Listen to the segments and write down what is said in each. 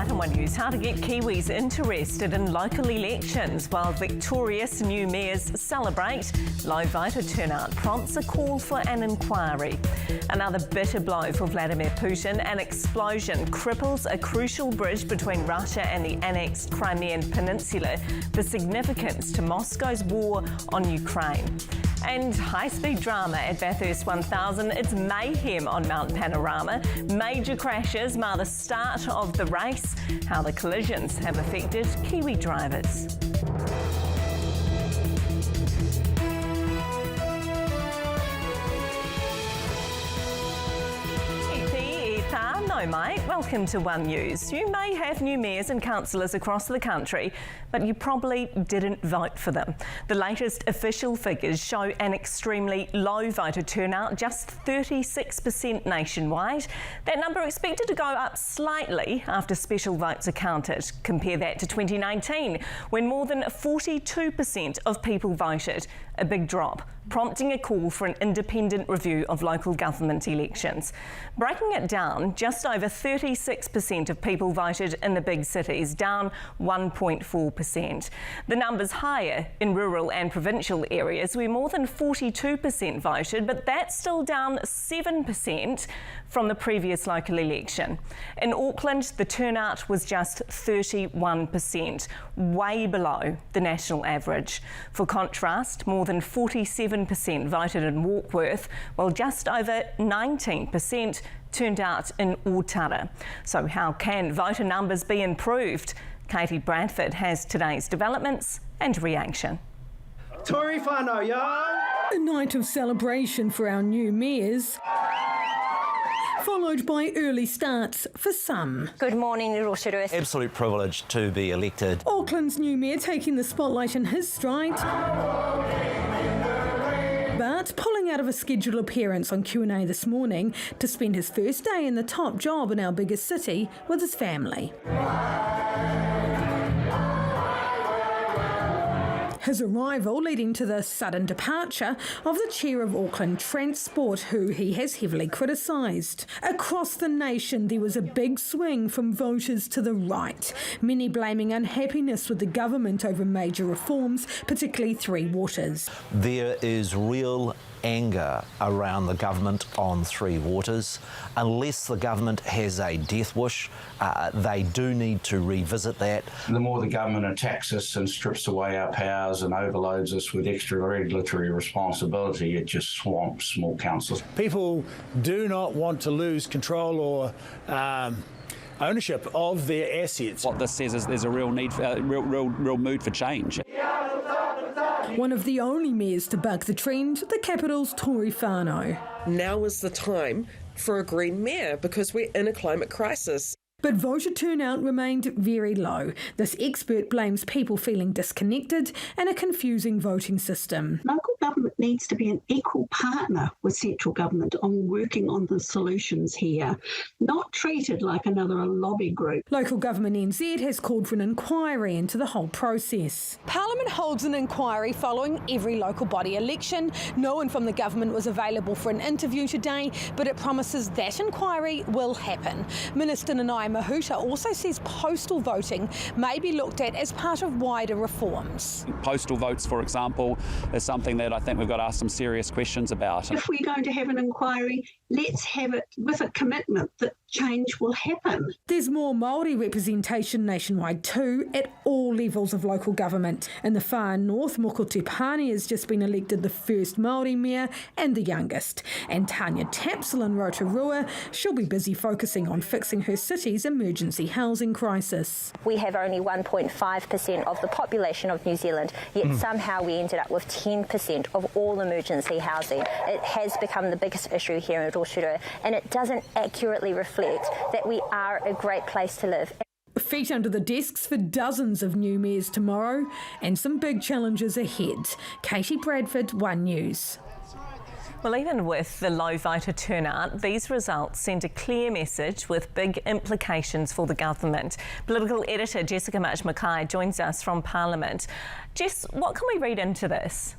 Tonight on One News, how to get Kiwis interested in local elections while victorious new mayors celebrate. Low voter turnout prompts a call for an inquiry. Another bitter blow for Vladimir Putin. An explosion cripples a crucial bridge between Russia and the annexed Crimean Peninsula. The significance to Moscow's war on Ukraine. And high-speed drama at Bathurst 1000. It's mayhem on Mount Panorama. Major crashes mar the start of the race. How the collisions have affected Kiwi drivers. No, mate. Welcome to One News. You may have new mayors and councillors across the country, but you probably didn't vote for them. The latest official figures show an extremely low voter turnout, just 36% nationwide. That number expected to go up slightly after special votes are counted. Compare that to 2019, when more than 42% of people voted. A big drop, prompting a call for an independent review of local government elections. Breaking it down, just over 36% of people voted in the big cities, down 1.4%. The number's higher in rural and provincial areas where more than 42% voted, but that's still down 7% from the previous local election. In Auckland, the turnout was just 31%, way below the national average. For contrast, more than 47% voted in Warkworth, while just over 19% turned out in Otara. So how can voter numbers be improved? Katie Bradford has today's developments and reaction. Tory whānau, yo! A night of celebration for our new mayors, followed by early starts for some. Good morning, Rotorua. Absolute privilege to be elected. Auckland's new mayor taking the spotlight in his stride, but pulling out of a scheduled appearance on Q&A this morning to spend his first day in the top job in our biggest city with his family. His arrival leading to the sudden departure of the chair of Auckland Transport, who he has heavily criticised. Across the nation, there was a big swing from voters to the right, many blaming unhappiness with the government over major reforms, particularly Three Waters. There is real anger around the government on Three Waters. Unless the government has a death wish, they do need to revisit that. The more the government attacks us and strips away our powers and overloads us with extra regulatory responsibility, it just swamps small councils. People do not want to lose control or ownership of their assets. What this says is there's a real need, real mood for change. One of the only mayors to buck the trend, the capital's Tory whānau. Now is the time for a Green mayor because we're in a climate crisis. But voter turnout remained very low. This expert blames people feeling disconnected and a confusing voting system. Local government needs to be an equal partner with central government on working on the solutions here, not treated like another lobby group. Local Government NZ has called for an inquiry into the whole process. Parliament holds an inquiry following every local body election. No one from the government was available for an interview today, but it promises that inquiry will happen. Minister Nanaia Mahuta also says postal voting may be looked at as part of wider reforms. Postal votes, for example, is something that I think we've got to ask some serious questions about. If we're going to have an inquiry, let's have it with a commitment that change will happen. There's more Māori representation nationwide too, at all levels of local government. In the far north, Moko Te Pane has just been elected the first Māori mayor and the youngest. And Tanya Tapsell in Rotorua, she'll be busy focusing on fixing her city's emergency housing crisis. We have only 1.5% of the population of New Zealand, yet somehow we ended up with 10% of all emergency housing. It has become the biggest issue here in Rotorua, and it doesn't accurately reflect that we are a great place to live. Feet under the desks for dozens of new mayors tomorrow, and some big challenges ahead. Katie Bradford, One News. Well, even with the low voter turnout, these results send a clear message with big implications for the government. Political editor Jessica Makai joins us from Parliament. Jess, what can we read into this?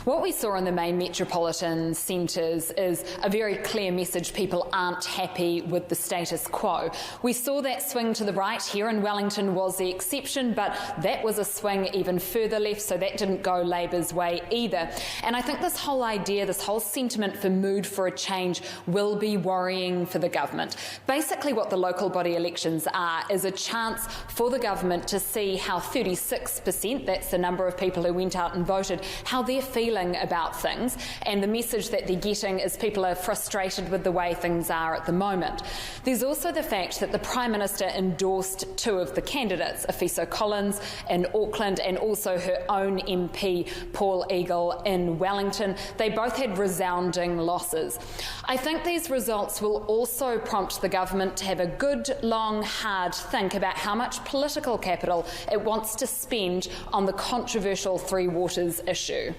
What we saw in the main metropolitan centres is a very clear message: people aren't happy with the status quo. We saw that swing to the right. Here in Wellington was the exception, but that was a swing even further left, so that didn't go Labour's way either. And I think this whole idea, this whole sentiment for mood for a change will be worrying for the government. Basically what the local body elections are is a chance for the government to see how 36%, that's the number of people who went out and voted, how they're feeling about things. And the message that they're getting is people are frustrated with the way things are at the moment. There's also the fact that the Prime Minister endorsed two of the candidates, Afiso Collins in Auckland and also her own MP, Paul Eagle, in Wellington. They both had resounding losses. I think these results will also prompt the government to have a good, long, hard think about how much political capital it wants to spend on the controversial Three Waters issue.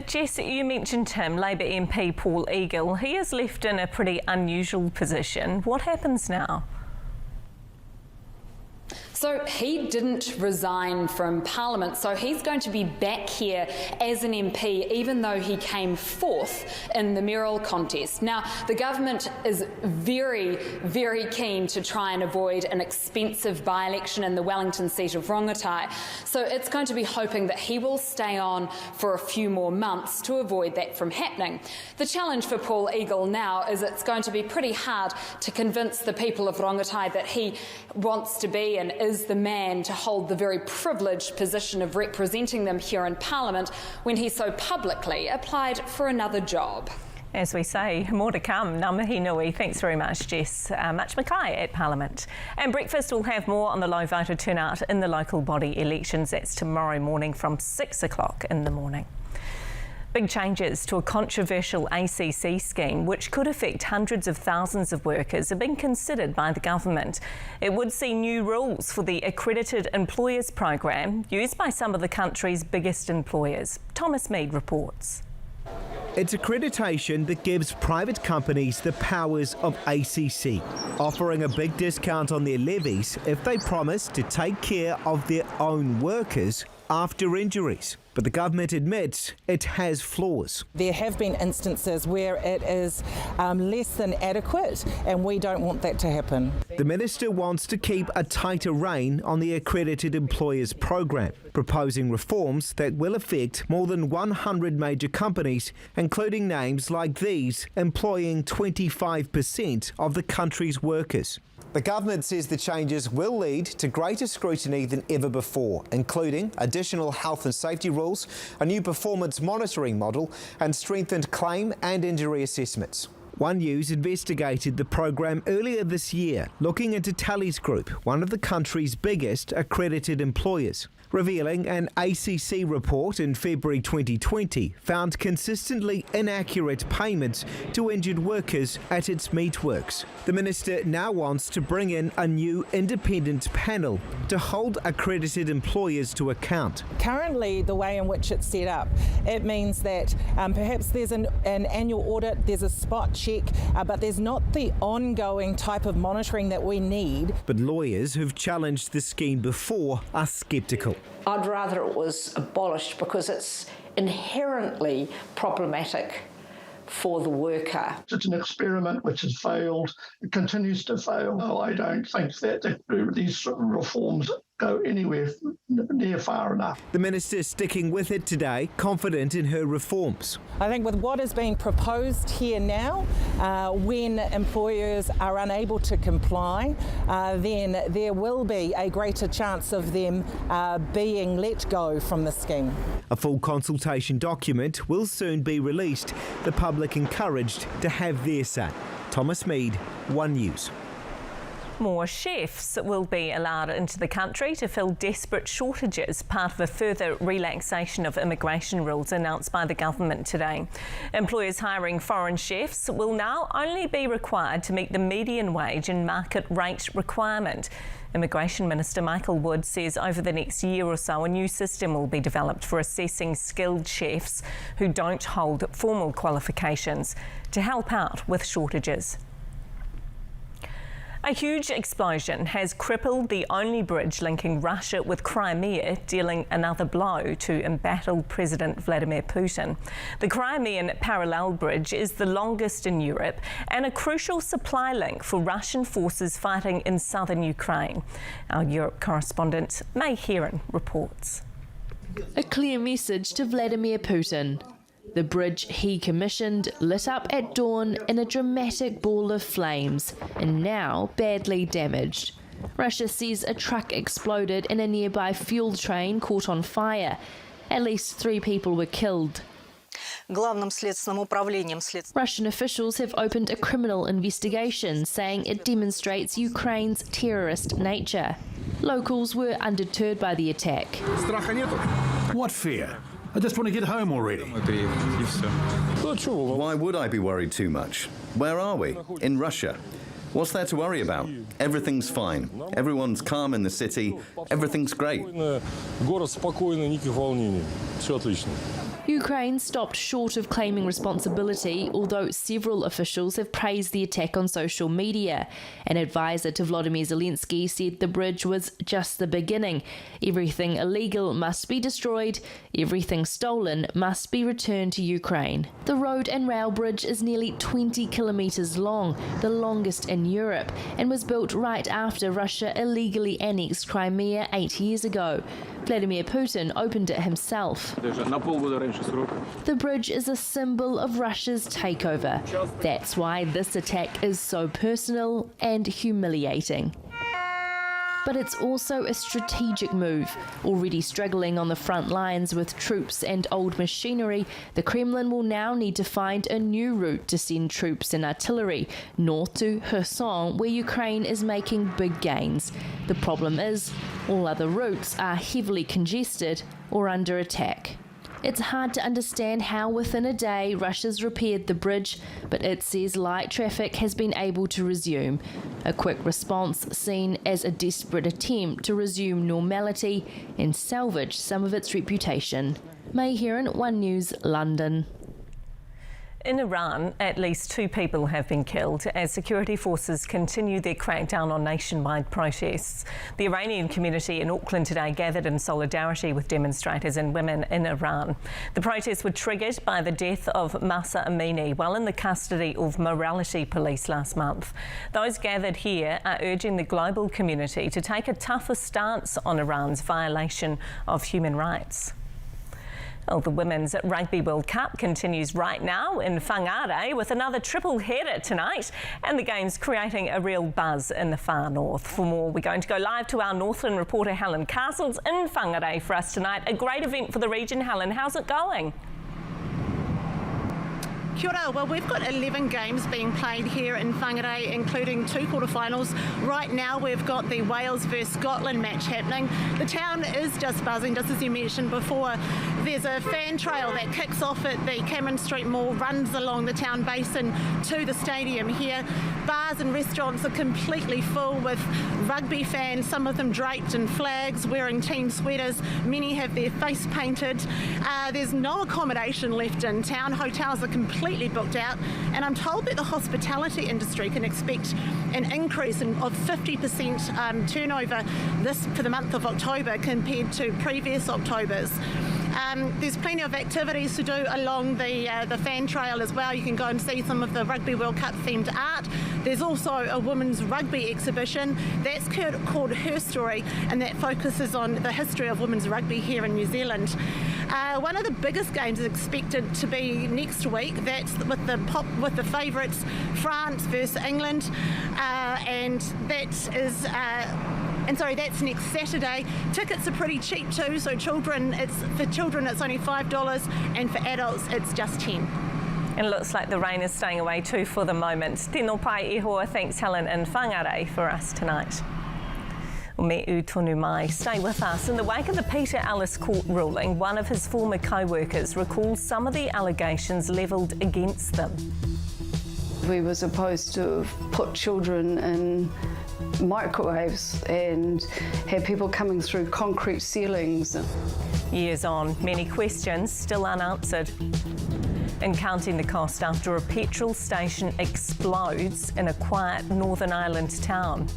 Jess, you mentioned him, Labour MP Paul Eagle. He is left in a pretty unusual position. What happens now? So he didn't resign from Parliament, so he's going to be back here as an MP, even though he came fourth in the mayoral contest. Now, the government is very, very keen to try and avoid an expensive by-election in the Wellington seat of Rongotai, so it's going to be hoping that he will stay on for a few more months to avoid that from happening. The challenge for Paul Eagle now is it's going to be pretty hard to convince the people of Rongotai that he wants to be and is the man to hold the very privileged position of representing them here in Parliament when he so publicly applied for another job. As we say, more to come. Ngā mihi nui. Thanks very much, Jess. Much Makai at Parliament. And breakfast will have more on the low voter turnout in the local body elections. That's tomorrow morning from 6 o'clock in the morning. Big changes to a controversial ACC scheme which could affect hundreds of thousands of workers are being considered by the government. It would see new rules for the Accredited Employers Program used by some of the country's biggest employers. Thomas Mead reports. It's accreditation that gives private companies the powers of ACC, offering a big discount on their levies if they promise to take care of their own workers after injuries. But the government admits it has flaws. There have been instances where it is less than adequate, and we don't want that to happen. The minister wants to keep a tighter rein on the Accredited Employers Program, proposing reforms that will affect more than 100 major companies, including names like these, employing 25% of the country's workers. The government says the changes will lead to greater scrutiny than ever before, including additional health and safety rules, a new performance monitoring model, and strengthened claim and injury assessments. One News investigated the program earlier this year, looking into Tallies Group, one of the country's biggest accredited employers, revealing an ACC report in February 2020 found consistently inaccurate payments to injured workers at its meatworks. The minister now wants to bring in a new independent panel to hold accredited employers to account. Currently, the way in which it's set up, it means that perhaps there's an annual audit, there's a spot check, but there's not the ongoing type of monitoring that we need. But lawyers who've challenged the scheme before are sceptical. I'd rather it was abolished because it's inherently problematic for the worker. It's an experiment which has failed. It continues to fail. No, I don't think that these reforms go anywhere near far enough. The minister sticking with it today, confident in her reforms. I think with what is being proposed here now, when employers are unable to comply, then there will be a greater chance of them being let go from the scheme. A full consultation document will soon be released. The public encouraged to have their say. Thomas Mead, One News. More chefs will be allowed into the country to fill desperate shortages, part of a further relaxation of immigration rules announced by the government today. Employers hiring foreign chefs will now only be required to meet the median wage and market rate requirement. Immigration Minister Michael Wood says over the next year or so a new system will be developed for assessing skilled chefs who don't hold formal qualifications to help out with shortages. A huge explosion has crippled the only bridge linking Russia with Crimea, dealing another blow to embattled President Vladimir Putin. The Crimean Parallel Bridge is the longest in Europe and a crucial supply link for Russian forces fighting in southern Ukraine. Our Europe correspondent May Heron reports. A clear message to Vladimir Putin. The bridge he commissioned lit up at dawn in a dramatic ball of flames and now badly damaged. Russia says a truck exploded and a nearby fuel train caught on fire. At least 3 people were killed. Russian officials have opened a criminal investigation saying it demonstrates Ukraine's terrorist nature. Locals were undeterred by the attack. What fear? I just want to get home already. Why would I be worried too much? Where are we? In Russia. What's there to worry about? Everything's fine. Everyone's calm in the city. Everything's great. Ukraine stopped short of claiming responsibility, although several officials have praised the attack on social media. An advisor to Volodymyr Zelensky said the bridge was just the beginning. Everything illegal must be destroyed, everything stolen must be returned to Ukraine. The road and rail bridge is nearly 20 kilometres long, the longest in Europe, and was built right after Russia illegally annexed Crimea 8 years ago. Vladimir Putin opened it himself. The bridge is a symbol of Russia's takeover. That's why this attack is so personal and humiliating. But it's also a strategic move. Already struggling on the front lines with troops and old machinery, the Kremlin will now need to find a new route to send troops and artillery north to Kherson, where Ukraine is making big gains. The problem is, all other routes are heavily congested or under attack. It's hard to understand how within a day Russia's repaired the bridge, but it says light traffic has been able to resume. A quick response seen as a desperate attempt to resume normality and salvage some of its reputation. May Heron, One News, London. In Iran, at least 2 people have been killed as security forces continue their crackdown on nationwide protests. The Iranian community in Auckland today gathered in solidarity with demonstrators and women in Iran. The protests were triggered by the death of Mahsa Amini while in the custody of morality police last month. Those gathered here are urging the global community to take a tougher stance on Iran's violation of human rights. Well, the Women's Rugby World Cup continues right now in Whangarei with another triple header tonight, and the game's creating a real buzz in the far north. For more, we're going to go live to our Northland reporter Helen Castles in Whangarei for us tonight. A great event for the region. Helen, how's it going? Kia ora. Well, we've got 11 games being played here in Whangarei, including 2 quarterfinals. Right now, we've got the Wales versus Scotland match happening. The town is just buzzing, just as you mentioned before. There's a fan trail that kicks off at the Cameron Street Mall, runs along the town basin to the stadium here. Bars and restaurants are completely full with rugby fans, some of them draped in flags, wearing team sweaters. Many have their face painted. There's no accommodation left in town. Hotels are completely booked out, and I'm told that the hospitality industry can expect an increase of 50% turnover for the month of October compared to previous Octobers. There's plenty of activities to do along the fan trail as well. You can go and see some of the Rugby World Cup themed art. There's also a women's rugby exhibition that's called Her Story, and that focuses on the history of women's rugby here in New Zealand. One of the biggest games is expected to be next week. That's with the favourites France versus England, and that's next Saturday. Tickets are pretty cheap too, so for children it's only $5, and for adults it's just $10. And it looks like the rain is staying away too for the moment. Tēnō pai ihoa, thanks Helen in Whangarei for us tonight. Me u tonu mai. Stay with us. In the wake of the Peter Ellis court ruling, one of his former co-workers recalls some of the allegations levelled against them. We were supposed to put children in microwaves and have people coming through concrete ceilings. Years on, many questions still unanswered. And counting the cost after a petrol station explodes in a quiet Northern Ireland town.